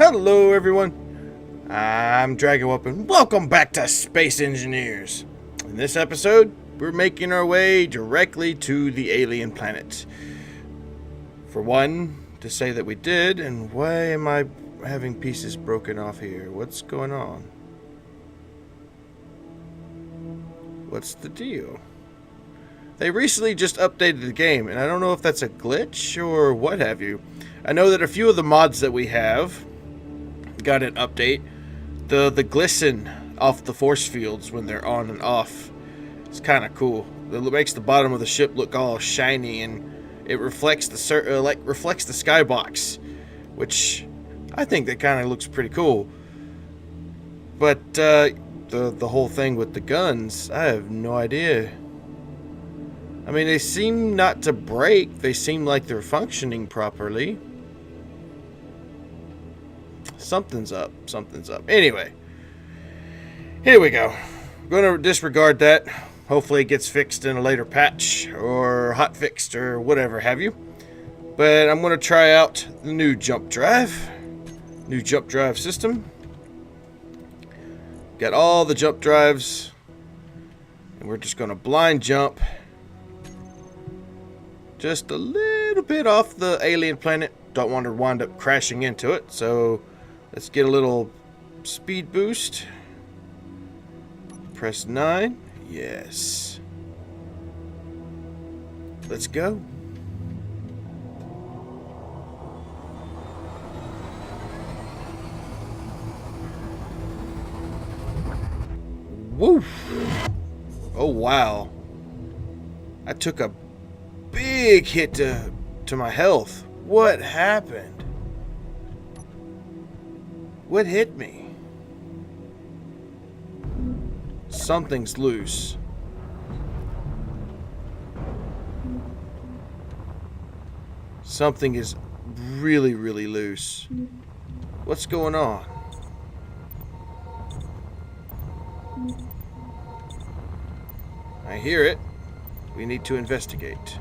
Hello everyone, I'm Dragonwhelp and welcome back to Space Engineers. In this episode, we're making our way directly to the alien planet. For one, to say that we did, and why am I having pieces broken off here? What's going on? What's the deal? They recently just updated the game, and I don't know if that's a glitch or what have you. I know that a few of the mods that we have got an update. The glisten off the force fields when they're on and off. It's kind of cool. It makes the bottom of the ship look all shiny, and it reflects the reflects the skybox, which I think that kind of looks pretty cool. But the whole thing with the guns, I have no idea. I mean, they seem not to break. They seem like they're functioning properly. Something's up. Something's up. Anyway, here we go. I'm going to disregard that. Hopefully it gets fixed in a later patch or hot fixed or whatever have you. But I'm going to try out the new jump drive. New jump drive system. Got all the jump drives. And we're just going to blind jump. Just a little bit off the alien planet. Don't want to wind up crashing into it. So let's get a little speed boost. Press 9. Yes. Let's go. Woof. Oh, wow. I took a big hit to my health. What happened? What hit me? Something's loose. Something is really, really loose. What's going on? I hear it. We need to investigate.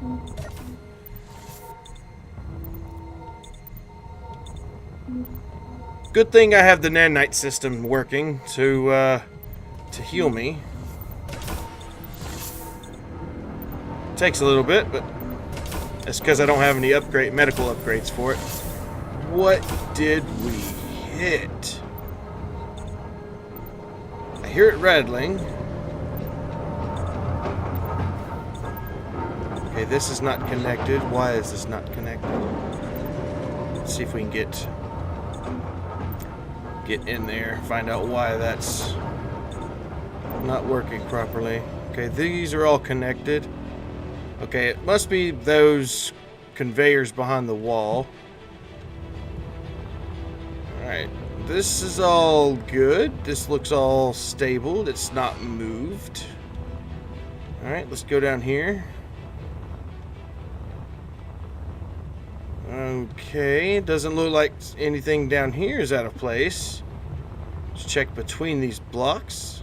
Good thing I have the nanite system working to heal me. Takes a little bit, but that's because I don't have any medical upgrades for it. What did we hit? I hear it rattling. Okay, this is not connected. Why is this not connected? Let's see if we can get in there, find out why that's not working properly. Okay, these are all connected. Okay, it must be those conveyors behind the wall. Alright, this is all good. This looks all stable. It's not moved. Alright, let's go down here. Okay, it doesn't look like anything down here is out of place. Let's check between these blocks.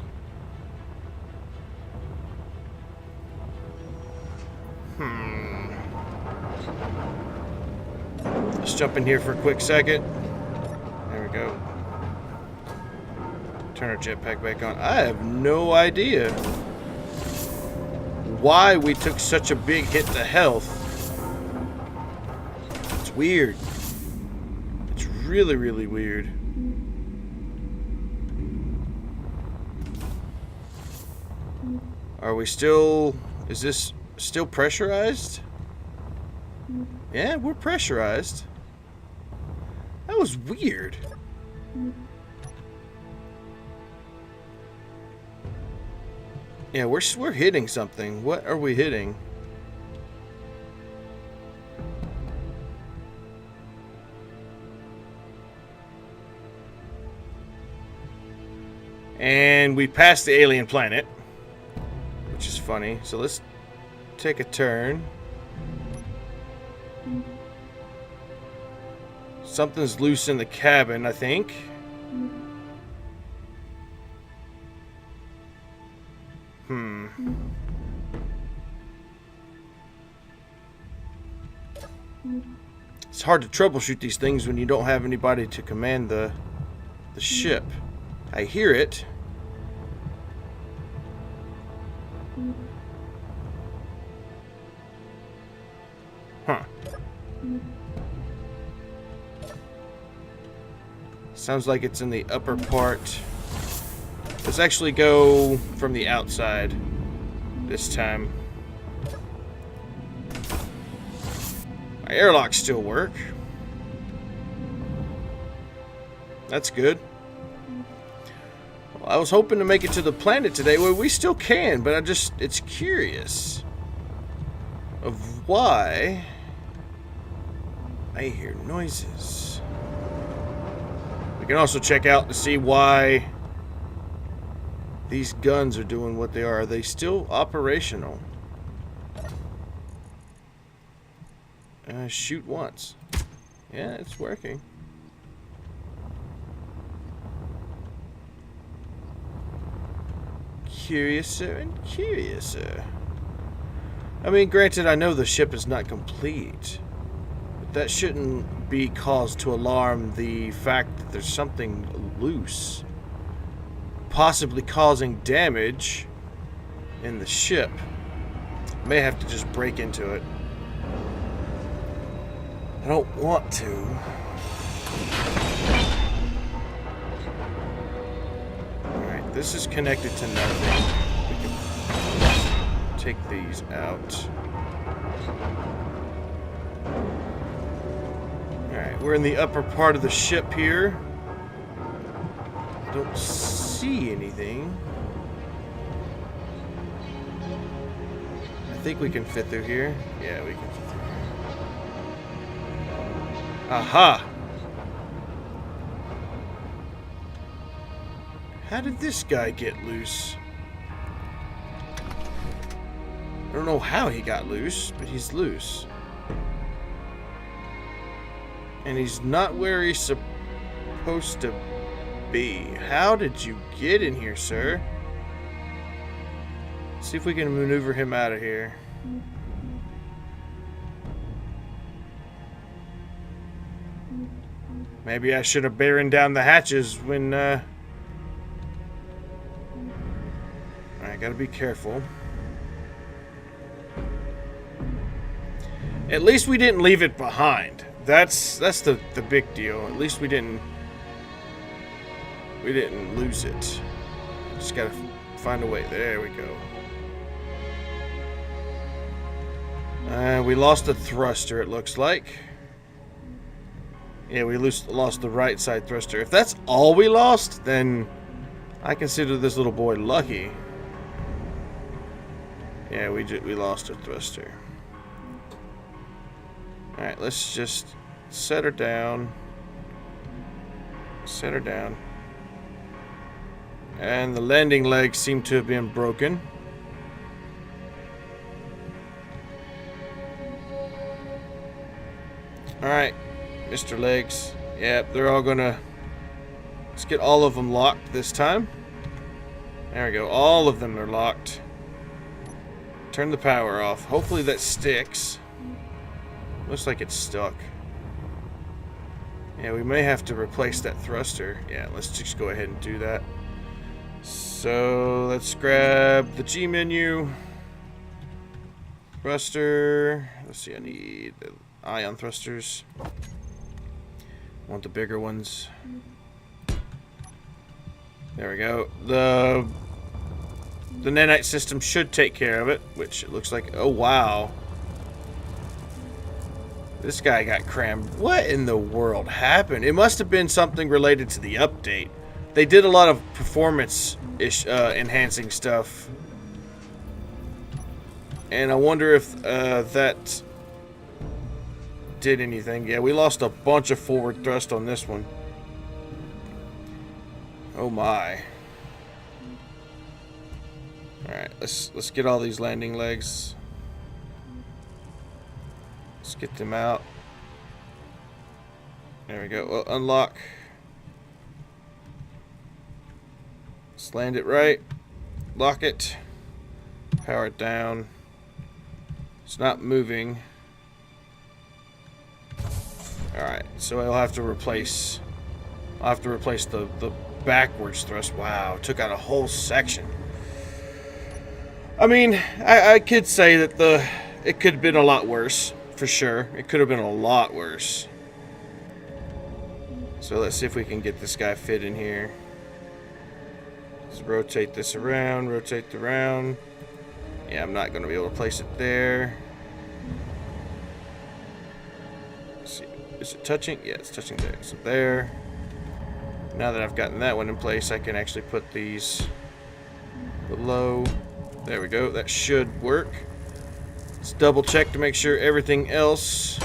Let's jump in here for a quick second. There we go. Turn our jetpack back on. I have no idea why we took such a big hit to health. It's weird. It's really, really weird. Are we still... Is this still pressurized? Yeah, we're pressurized. That was weird. Yeah, we're hitting something. What are we hitting? And we passed the alien planet, which is funny. So let's take a turn. Something's loose in the cabin, I think. It's hard to troubleshoot these things when you don't have anybody to command the ship. I hear it. Huh. Sounds like it's in the upper part. Let's actually go from the outside this time. My airlocks still work. That's good. Well, I was hoping to make it to the planet today. Well, we still can, but it's curious of why I hear noises. We can also check out to see why these guns are doing what they are. Are they still operational? Shoot once. Yeah, it's working. Curiouser and curiouser. I mean, granted, I know the ship is not complete, but that shouldn't be cause to alarm the fact that there's something loose, possibly causing damage in the ship. May have to just break into it. I don't want to. Alright, this is connected to nothing. We can take these out. Alright, we're in the upper part of the ship here. Don't see anything. I think we can fit through here. Yeah, we can fit through here. Aha! How did this guy get loose? I don't know how he got loose, but he's loose. And he's not where he's supposed to be. How did you get in here, sir? See if we can maneuver him out of here. Maybe I should have barren down the hatches when, I gotta be careful. At least we didn't leave it behind. That's the big deal. At least we didn't lose it. Just gotta find a way. There we go. We lost the thruster, it looks like. Yeah, we lost the right side thruster. If that's all we lost, then I consider this little boy lucky. Yeah, we lost our thruster. Alright, let's just set her down. Set her down. And the landing legs seem to have been broken. Alright, Mr. Legs. Yep, they're all gonna... Let's get all of them locked this time. There we go. All of them are locked. Turn the power off. Hopefully that sticks. Looks like it's stuck. Yeah, we may have to replace that thruster. Yeah, let's just go ahead and do that. So, let's grab the G menu. Thruster. Let's see, I need the ion thrusters. Want the bigger ones. There we go. The nanite system should take care of it, which it looks like. Oh, wow. This guy got crammed. What in the world happened? It must have been something related to the update. They did a lot of performance-ish enhancing stuff. And I wonder if that did anything. Yeah, we lost a bunch of forward thrust on this one. Oh my. Alright, let's get all these landing legs. Let's get them out. There we go. Well, unlock. Let's land it right. Lock it. Power it down. It's not moving. Alright, so I'll have to replace the backwards thrust. Wow, took out a whole section. I mean, I could say that it could have been a lot worse, for sure. It could have been a lot worse. So let's see if we can get this guy fit in here. Let's rotate this around, rotate it around. Yeah, I'm not going to be able to place it there. Let's see. Is it touching? Yeah, it's touching there. So there. Now that I've gotten that one in place, I can actually put these below. There we go. That should work. Let's double check to make sure everything else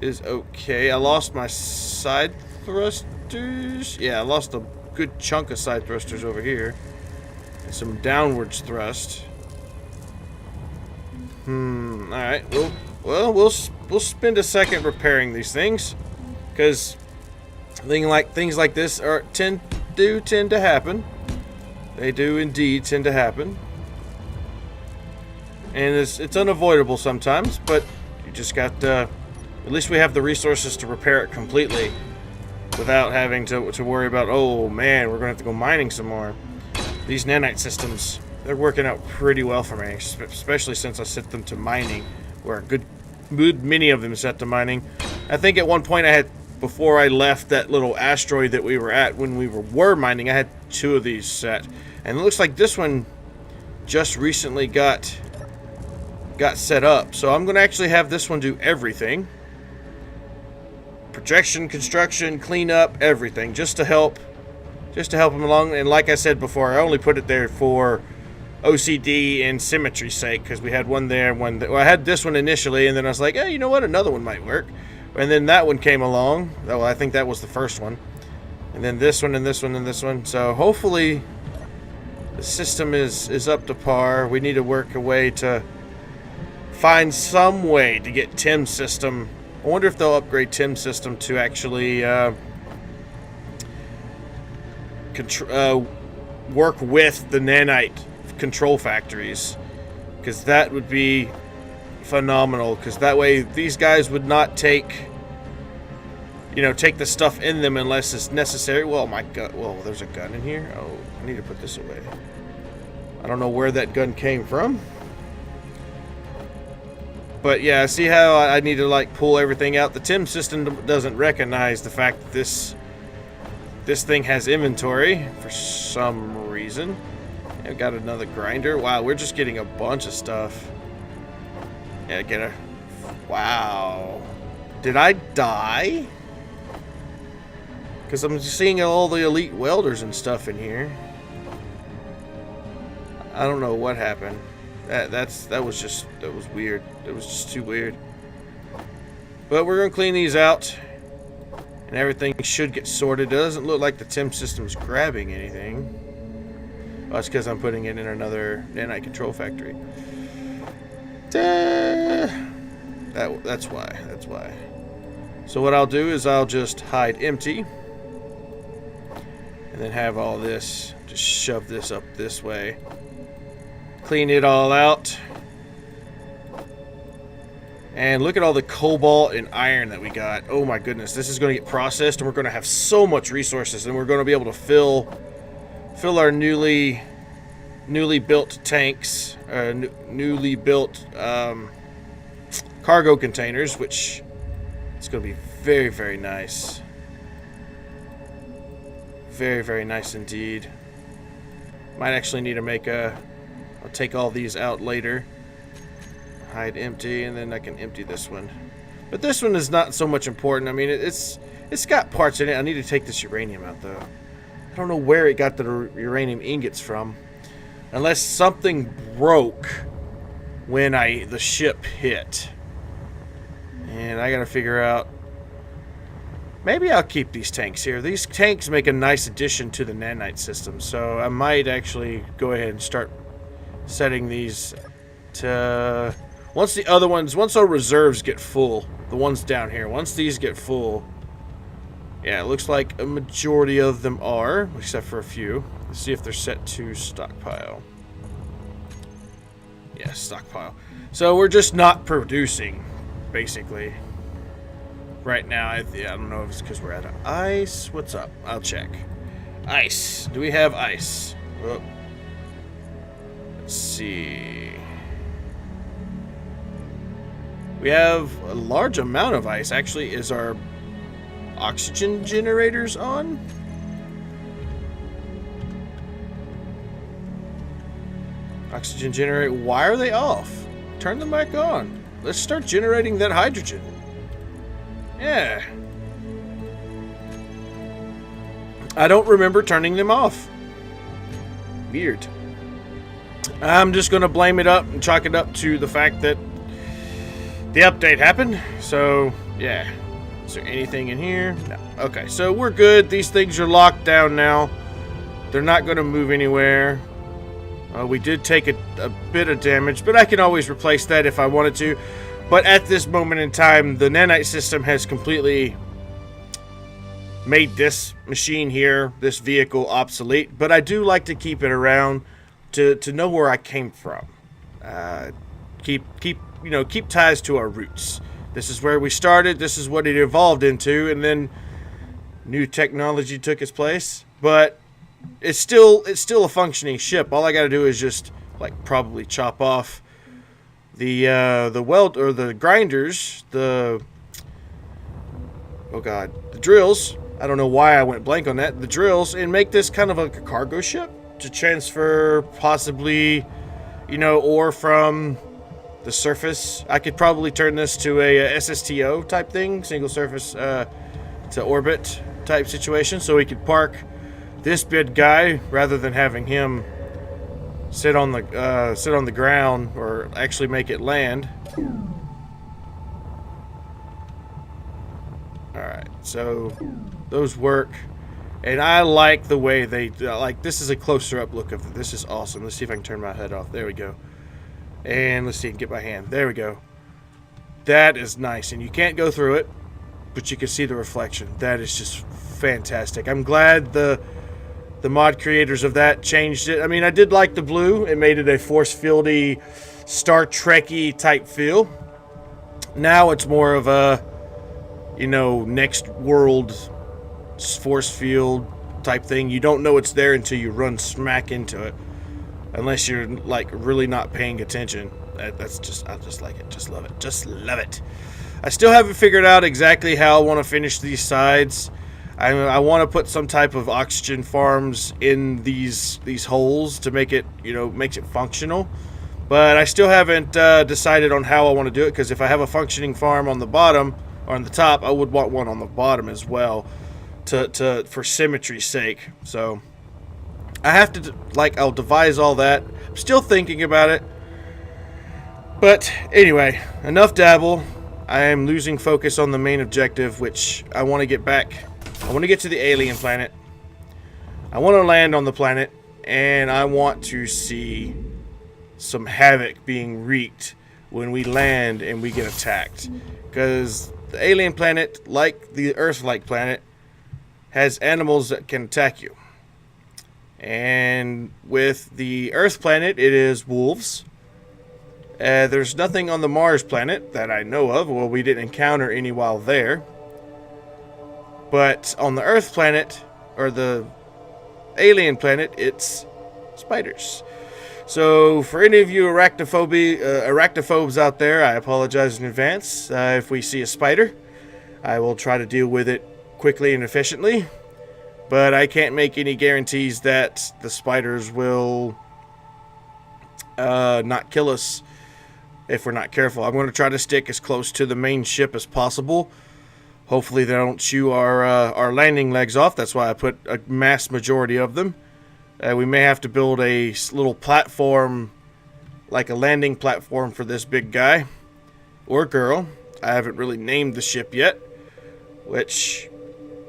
is okay. I lost my side thrusters. Yeah, I lost a good chunk of side thrusters over here. And some downwards thrust. Alright. We'll spend a second repairing these things. Because things like this tend to happen. They do indeed tend to happen. And it's unavoidable sometimes, but you just got to, at least we have the resources to repair it completely without having to worry about, oh man, we're going to have to go mining some more. These nanite systems, they're working out pretty well for me, especially since I set them to mining, where a good many of them set to mining. I think at one point I had, before I left that little asteroid that we were at when we were mining, I had 2 of these set. And it looks like this one just recently got set up. So I'm going to actually have this one do everything. Projection, construction, cleanup, everything. Just to help them along. And like I said before, I only put it there for OCD and symmetry's sake. Because we had one there, well, I had this one initially. And then I was like, you know what? Another one might work. And then that one came along. Well, I think that was the first one. And then this one and this one and this one. So hopefully the system is up to par. We need to work a way to find some way to get Tim's system. I wonder if they'll upgrade Tim's system to actually work with the nanite control factories. Because that would be phenomenal. Because that way these guys would not take the stuff in them unless it's necessary. Well, my gun. Well, there's a gun in here. Oh, I need to put this away. I don't know where that gun came from. But yeah, see how I need to like pull everything out. The TIM system doesn't recognize the fact that this thing has inventory for some reason. I've got another grinder. Wow, we're just getting a bunch of stuff. Yeah, wow. Did I die? Because I'm seeing all the elite welders and stuff in here. I don't know what happened. That was weird. It was just too weird. But we're gonna clean these out, and everything should get sorted. It doesn't look like the TIM system's grabbing anything. Oh, it's because I'm putting it in another nanite control factory. That's why. That's why. So what I'll do is I'll just hide empty, and then have all this. Just shove this up this way. Clean it all out. And look at all the cobalt and iron that we got. Oh my goodness, this is going to get processed, and we're going to have so much resources, and we're going to be able to fill our newly built tanks, newly built cargo containers, which is going to be very, very nice. Very, very nice indeed. Might actually need to make a... I'll take all these out later. Hide empty, and then I can empty this one. But this one is not so much important. I mean, it's got parts in it. I need to take this uranium out, though. I don't know where it got the uranium ingots from. Unless something broke when the ship hit. And I gotta figure out... Maybe I'll keep these tanks here. These tanks make a nice addition to the nanite system. So I might actually go ahead and start setting these to... Once our reserves get full, the ones down here, once these get full, yeah, it looks like a majority of them are, except for a few. Let's see if they're set to stockpile. Yeah, stockpile. So we're just not producing basically. Right now, I don't know if it's because we're out of ice. What's up? I'll check. Ice. Do we have ice? Oh. Let's see. We have a large amount of ice. Actually, is our oxygen generators on? Oxygen generator. Why are they off? Turn them back on. Let's start generating that hydrogen. Yeah. I don't remember turning them off. Weird. I'm just going to blame it up and chalk it up to the fact that the update happened. So, yeah. Is there anything in here? No. Okay, so we're good. These things are locked down now. They're not going to move anywhere. We did take a bit of damage, but I can always replace that if I wanted to. But at this moment in time, the nanite system has completely made this machine here, this vehicle, obsolete. But I do like to keep it around to know where I came from. Keep ties to our roots. This is where we started. This is what it evolved into, and then new technology took its place. But it's still a functioning ship. All I got to do is just probably chop off the weld or the grinders, the drills. I don't know why I went blank on that. The drills, and make this kind of like a cargo ship to transfer possibly, ore from the surface. I could probably turn this to a SSTO type thing, single surface to orbit type situation, so we could park this big guy rather than having him sit on the ground, or actually make it land. Alright, so those work. And I like the way they this is a closer up look of it. This is awesome. Let's see if I can turn my head off. There we go. And let's see, get my hand. There we go. That is nice. And you can't go through it, but you can see the reflection. That is just fantastic. I'm glad the mod creators of that changed it. I mean, I did like the blue. It made it a force fieldy, Star Trek-y type feel. Now it's more of a, next world force field type thing. You don't know it's there until you run smack into it. Unless you're, really not paying attention. I just like it. Just love it. Just love it. I still haven't figured out exactly how I want to finish these sides. I want to put some type of oxygen farms in these holes to make it, makes it functional. But I still haven't decided on how I want to do it, because if I have a functioning farm on the bottom or on the top, I would want one on the bottom as well, for symmetry's sake. So I have to, I'll devise all that. I'm still thinking about it. But anyway, enough dabble. I am losing focus on the main objective, which I want to get back. I want to get to the alien planet. I want to land on the planet, and I want to see some havoc being wreaked when we land and we get attacked. Because the alien planet, like the Earth-like planet, has animals that can attack you. And with the Earth planet, it is wolves. There's nothing on the Mars planet that I know of. Well, we didn't encounter any while there. But on the Earth planet, or the alien planet, it's spiders. So for any of you arachnophobes out there, I apologize in advance. If we see a spider, I will try to deal with it quickly and efficiently. But I can't make any guarantees that the spiders will not kill us if we're not careful. I'm going to try to stick as close to the main ship as possible. Hopefully they don't chew our landing legs off. That's why I put a mass majority of them. We may have to build a little platform, like a landing platform for this big guy. Or girl. I haven't really named the ship yet. Which,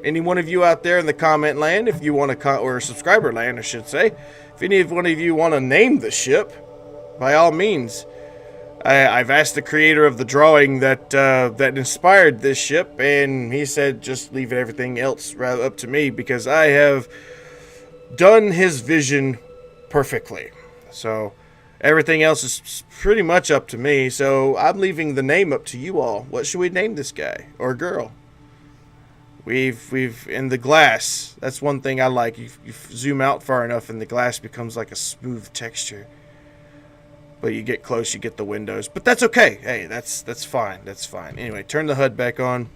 any one of you out there in the comment land, if you want to, or subscriber land I should say, if any one of you want to name the ship, by all means. I've asked the creator of the drawing that inspired this ship, and he said just leave everything else rather up to me, because I have done his vision perfectly. So Everything else is pretty much up to me, so I'm leaving the name up to you all. What should we name this guy or girl? We've in the glass. That's one thing I like. You zoom out far enough, and the glass becomes like a smooth texture. But you get close, you get the windows. But that's okay. Hey, that's fine. That's fine. Anyway, turn the HUD back on.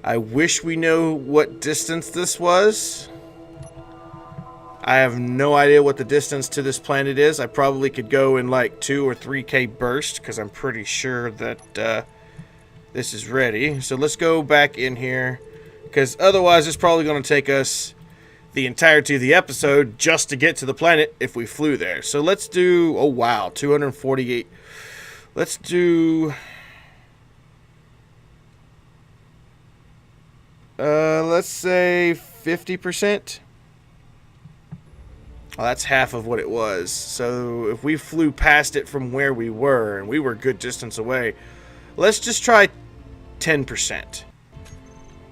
I wish we know what distance this was. I have no idea what the distance to this planet is. I probably could go in like 2 or 3K burst because I'm pretty sure that this is ready. So let's go back in here because otherwise it's probably going to take us the entirety of the episode just to get to the planet if we flew there. So let's do, oh wow, 248. Let's do, let's say 50%. Well, that's half of what it was. So if we flew past it from where we were, and we were a good distance away, let's just try 10%.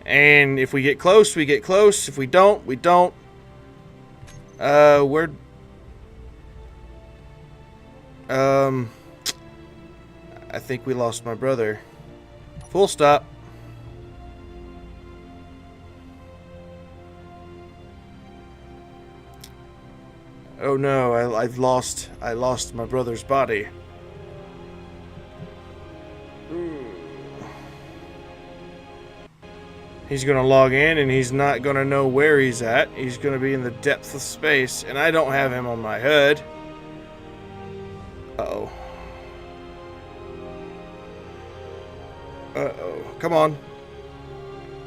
And if we get close, we get close. If we don't, we don't. I think we lost my brother. Full stop. Oh no, I lost my brother's body. He's gonna log in and he's not gonna know where he's at. He's gonna be in the depths of space, and I don't have him on my HUD. Uh-oh. Uh-oh. Come on.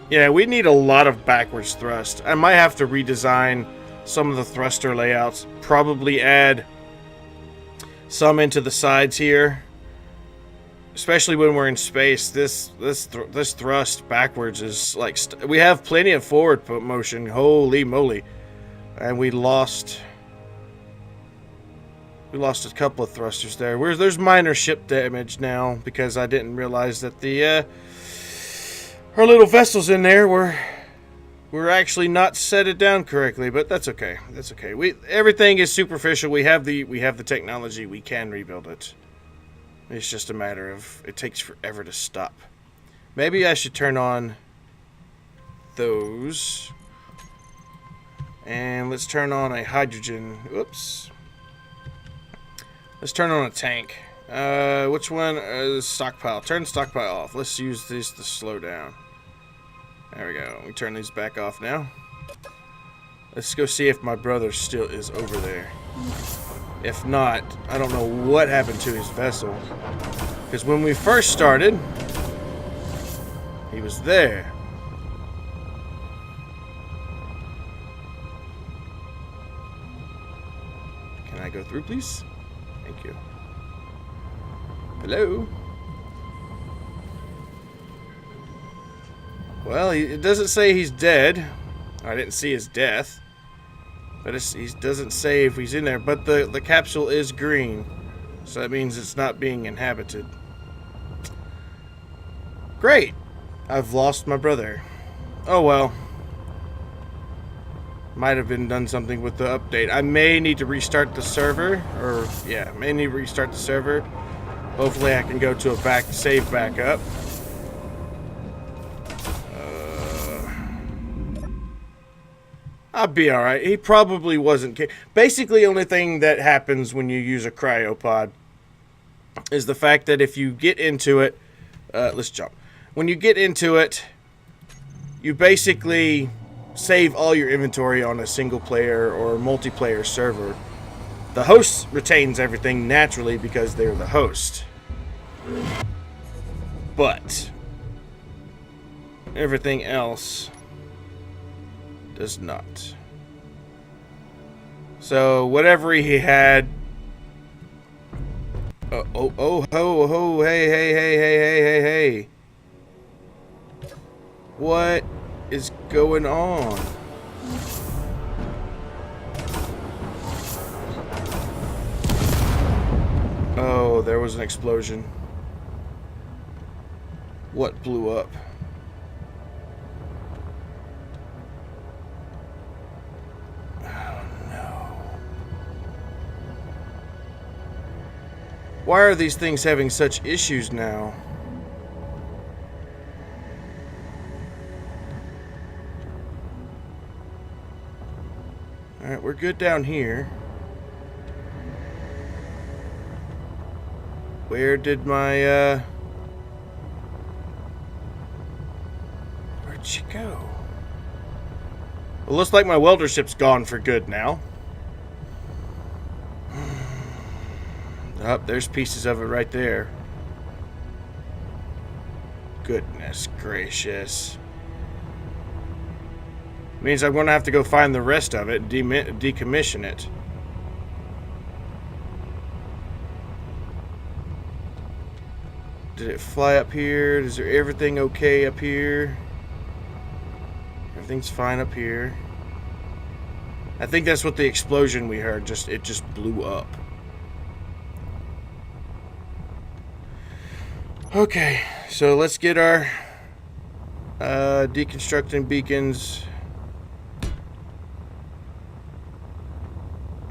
Yeah, we need a lot of backwards thrust. I might have to redesign some of the thruster layouts, probably add some into the sides here, especially when we're in space. This thrust backwards is like we have plenty of forward motion. Holy moly! And we lost a couple of thrusters there. There's minor ship damage now because I didn't realize that the our little vessels in there were actually not set it down correctly, but that's okay. That's okay. Everything is superficial. We have the technology. We can rebuild it. It's just a matter of it takes forever to stop. Maybe I should turn on those. And let's turn on a hydrogen. Oops. Let's turn on a tank. Which one is stockpile? Turn stockpile off. Let's use this to slow down. There we go. We turn these back off now. Let's go see if my brother still is over there. If not, I don't know what happened to his vessel. Because when we first started, he was there. Can I go through, please? Thank you. Hello? Well, it doesn't say he's dead. I didn't see his death. But he doesn't say if he's in there. But the capsule is green. So that means it's not being inhabited. Great! I've lost my brother. Oh well. Might have been done something with the update. I may need to restart the server. Or, yeah, may need to restart the server. Hopefully I can go to a save backup. I'll be alright. He probably wasn't. Basically, the only thing that happens when you use a cryopod is the fact that if you get into it... let's jump. When you get into it, you basically save all your inventory on a single player or multiplayer server. The host retains everything naturally because they're the host. But everything else does not. So whatever he had. Hey. What is going on? Oh, there was an explosion. What blew up? Why are these things having such issues now? Alright, we're good down here. Where did my, where'd she go? Well, looks like my welder ship's gone for good now. Oh, there's pieces of it right there. Goodness gracious. Means I'm going to have to go find the rest of it and decommission it. Did it fly up here? Is there everything okay up here? Everything's fine up here. I think that's what the explosion we heard, it just blew up. Okay, so let's get our deconstructing beacons.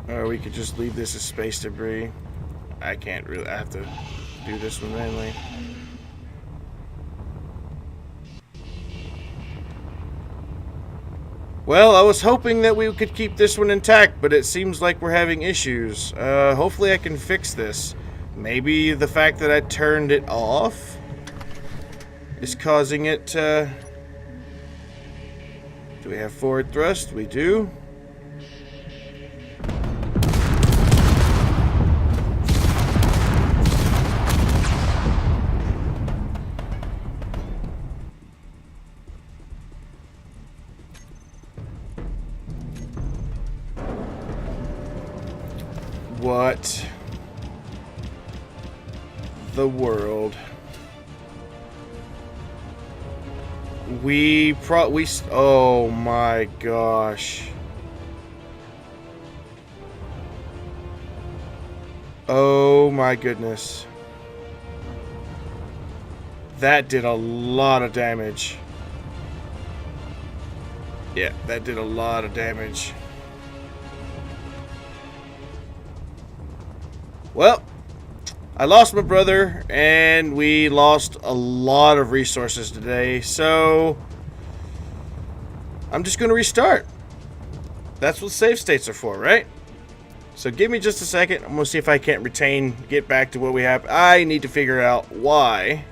Or we could just leave this as space debris. I can't really, I have to do this one manually. Well, I was hoping that we could keep this one intact, but it seems like we're having issues. Hopefully I can fix this. Maybe the fact that I turned it off is causing it to... Do we have forward thrust? We do. What the world? Oh my gosh. Oh my goodness. That did a lot of damage. Yeah, that did a lot of damage. Well, I lost my brother, and we lost a lot of resources today, so I'm just going to restart. That's what save states are for, right? So give me just a second. I'm going to see if I can't get back to what we have. I need to figure out why.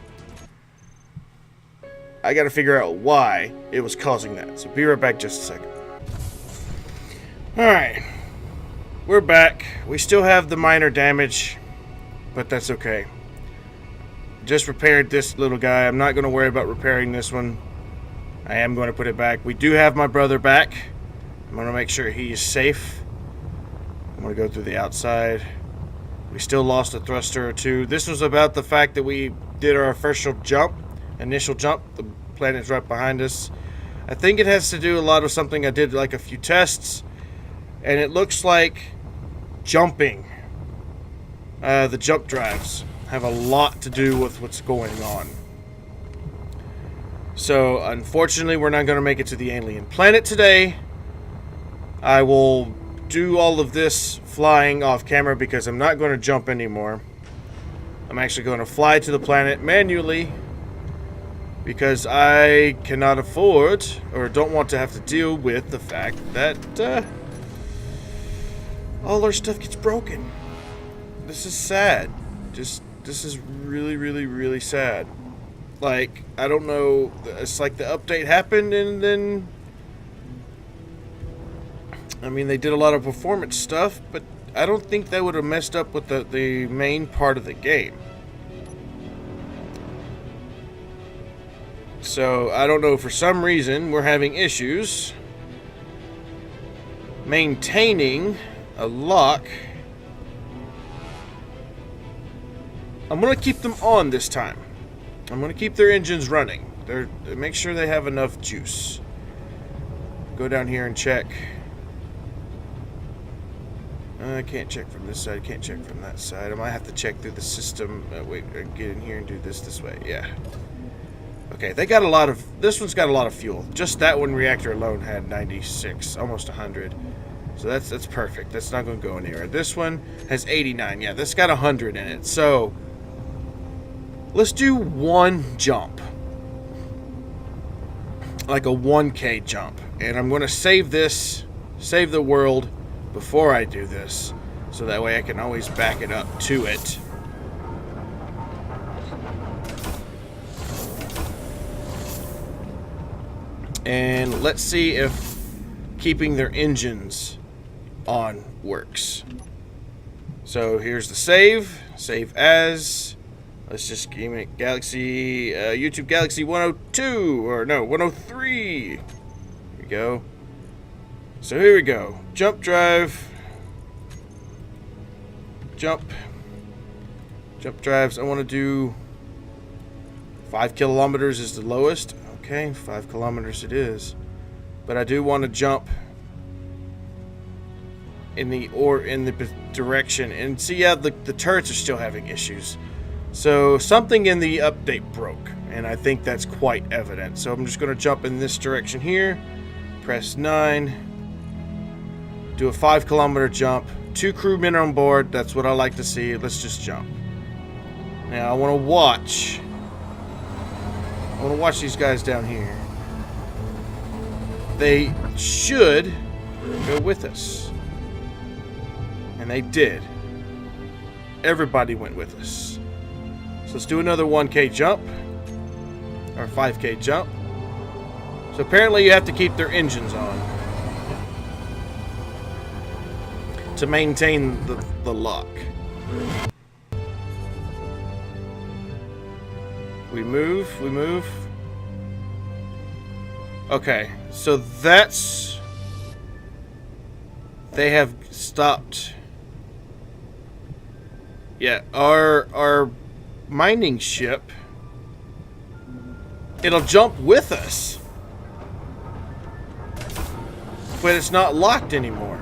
I got to figure out why it was causing that. So be right back just a second. Alright. We're back. We still have the minor damage, but that's okay. Just repaired this little guy. I'm not going to worry about repairing this one. I am going to put it back. We do have my brother back. I'm going to make sure he's safe. I'm going to go through the outside. We still lost a thruster or two. This was about the fact that we did our initial jump. The planet's right behind us. I think it has to do a lot with something. I did like a few tests, and it looks like jumping. The jump drives have a lot to do with what's going on. So, unfortunately, we're not going to make it to the alien planet today. I will do all of this flying off camera because I'm not going to jump anymore. I'm actually going to fly to the planet manually because I cannot afford or don't want to have to deal with the fact that all our stuff gets broken. This is sad. This is really, really, really sad. Like, I don't know, it's like the update happened and then, I mean, they did a lot of performance stuff, but I don't think that would have messed up with the main part of the game. So, I don't know, for some reason, we're having issues maintaining a lock. I'm going to keep them on this time. I'm going to keep their engines running. Make sure they have enough juice. Go down here and check. I can't check from this side. Can't check from that side. I might have to check through the system. Wait, get in here and do this way. Yeah. Okay, they got a lot of... This one's got a lot of fuel. Just that one reactor alone had 96, almost 100. So that's perfect. That's not going to go anywhere. This one has 89. Yeah, this got 100 in it. So let's do one jump. Like a 1K jump. And I'm going to save this, save the world before I do this. So that way I can always back it up to it. And let's see if keeping their engines on works. So here's the save. Save as. Let's just game it Galaxy, YouTube Galaxy 102, or no, 103. Here we go. So here we go. Jump drive. Jump drives. I want to do 5 kilometers is the lowest. Okay, 5 kilometers it is. But I do want to jump in the direction. And see, yeah, the turrets are still having issues. So something in the update broke, and I think that's quite evident. So I'm just going to jump in this direction here. Press 9. Do a 5 kilometer jump. 2 crewmen on board. That's what I like to see. Let's just jump. Now I want to watch. I want to watch these guys down here. They should go with us. And they did. Everybody went with us. So let's do another 1K jump. Or 5K jump. So apparently you have to keep their engines on to maintain the lock. We move. Okay, so that's... They have stopped. Yeah, our mining ship, it'll jump with us. But it's not locked anymore.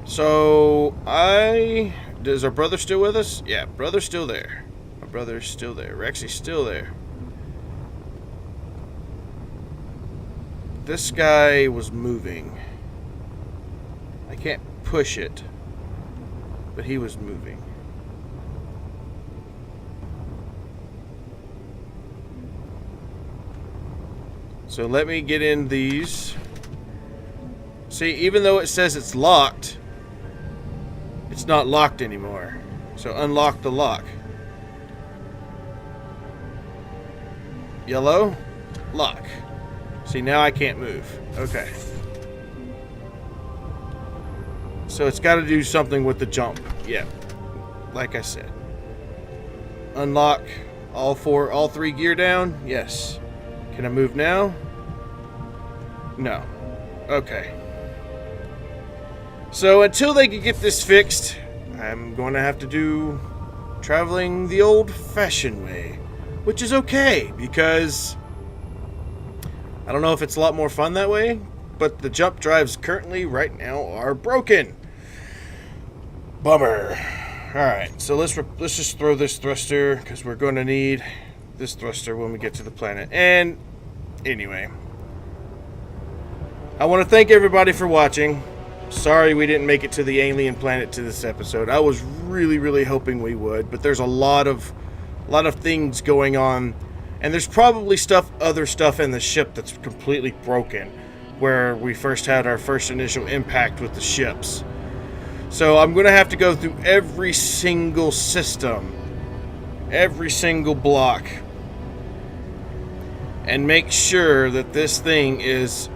So, is our brother still with us? Yeah, brother's still there. Our brother's still there. Rexy's still there. This guy was moving. I can't push it, but he was moving. So let me get in these. See, even though it says it's locked, it's not locked anymore. So unlock the lock. Yellow, lock. See, now I can't move. Okay. So it's got to do something with the jump. Yeah. Like I said. Unlock all 3 gear down. Yes. Can I move now? No. Okay. So until they can get this fixed, I'm going to have to do traveling the old-fashioned way. Which is okay, because I don't know if it's a lot more fun that way, but the jump drives currently right now are broken. Bummer. Alright, so let's just throw this thruster, because we're going to need this thruster when we get to the planet. And anyway, I want to thank everybody for watching. Sorry we didn't make it to the alien planet to this episode. I was really hoping we would, but there's a lot of things going on, and there's probably other stuff in the ship that's completely broken, where we first had our first initial impact with the ships. So I'm going to have to go through every single system, every single block, and make sure that this thing is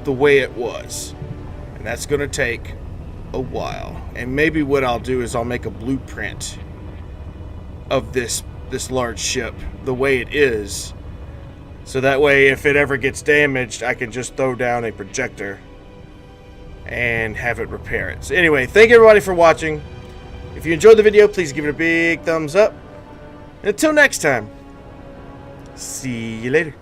the way it was. And that's going to take a while. And maybe what I'll do is I'll make a blueprint of this large ship the way it is, so that way if it ever gets damaged, I can just throw down a projector and have it repair it. So anyway, thank everybody for watching. If you enjoyed the video, please give it a big thumbs up. And until next time, see you later.